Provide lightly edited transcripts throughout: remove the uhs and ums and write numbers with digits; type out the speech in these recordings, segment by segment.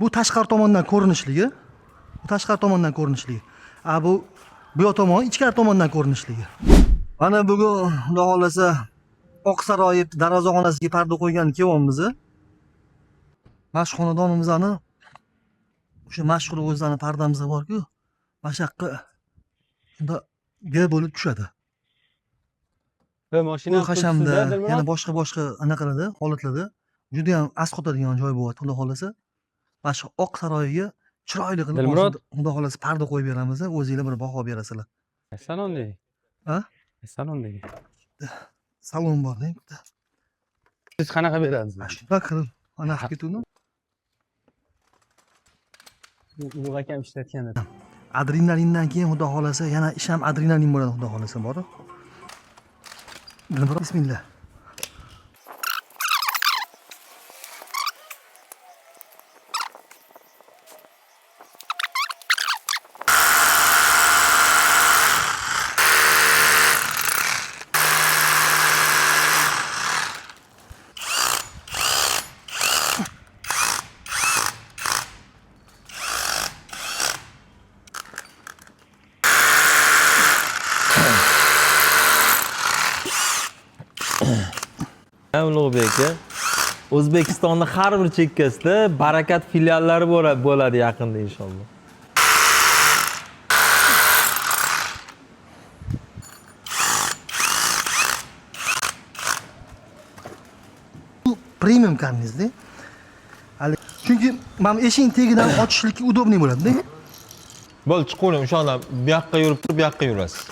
Bu tashqari tomondan ko'rinishligi. Bu tashqari tomondan ko'rinishligi. Bu yoq tomoni ichkari tomondan ko'rinishligi. Mana bugun xudo xolasa Oqsaroy darvozaxonasiga parda qo'ygan kelyapmiz. Mana shu xonadonimizni o'sha mashhur o'zlarini pardamiz bor-ku, mana shu yoqqa shunda gel bo'lib tushadi. Ve mashina Hashamda, yana boshqa anaqalarda, holatlarda juda ham asqotadigan joy bo'lyapti, xudo xolasa. Mana shu Oqsaroyga chiroyli qilib xudo xolasa parda qo'yib beramiz, o'zingizlar bir baho berasizlar. Salondagi. Ha? Salondagi. Salon bor-da bitta. Siz qanaqa berasiz? Shunday qilib ana ketuvdim. Bu akam ishlatgan edi. Adrenalindan keyin xudo xolasa yana ish ham adrenalin bo'ladi, xudo xolasa bor. Bismillah. Ulug'bek aka, O'zbekistonning har bir chekkasida barakat filiallari bo'ladi yaqinda inshaalloh. Bu premium karnizda. Chunki mana eshikning tagidan ochishlikka udobniy bo'ladi-da. Bo'l chiqavering, o'shanda bu yoqqa yurib turib, bu yoqqa yurasiz.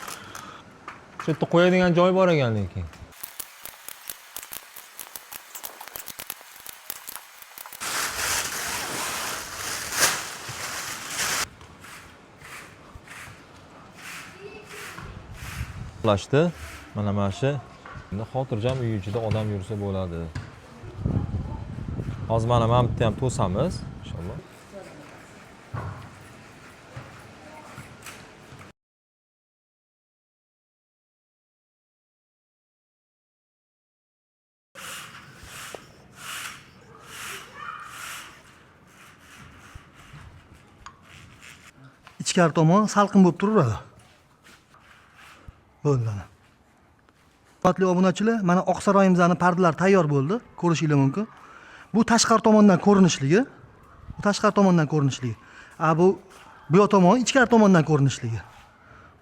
Shu yerda qo'yadigan joy bor ekan lekin. Lashdi. Mana shu. Endi xotirjam uy ichida odam yursa bo'ladi. Hozir mana bitta ham to'samiz inshaalloh. Ichkari tomon salqin bo'lib turaveradi. Bo'ldi. Hurmatli obunachilar, mana Oqsaroyimizning pardalari tayyor bo'ldi. Ko'rishingiz mumkin. Bu tashqari tomondan ko'rinishligi. Bu tashqari tomondan ko'rinishligi. Bu yoq tomoni ichkari tomondan ko'rinishligi.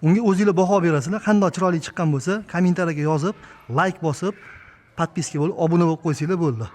Unga o'zingizlar baho berasizlar. Qanday chiroyli chiqqan bo'lsa, kommentariyaga yozib, like bosib, podpiska bo'lib, obuna bo'lib qo'ysanglar bo'ldi.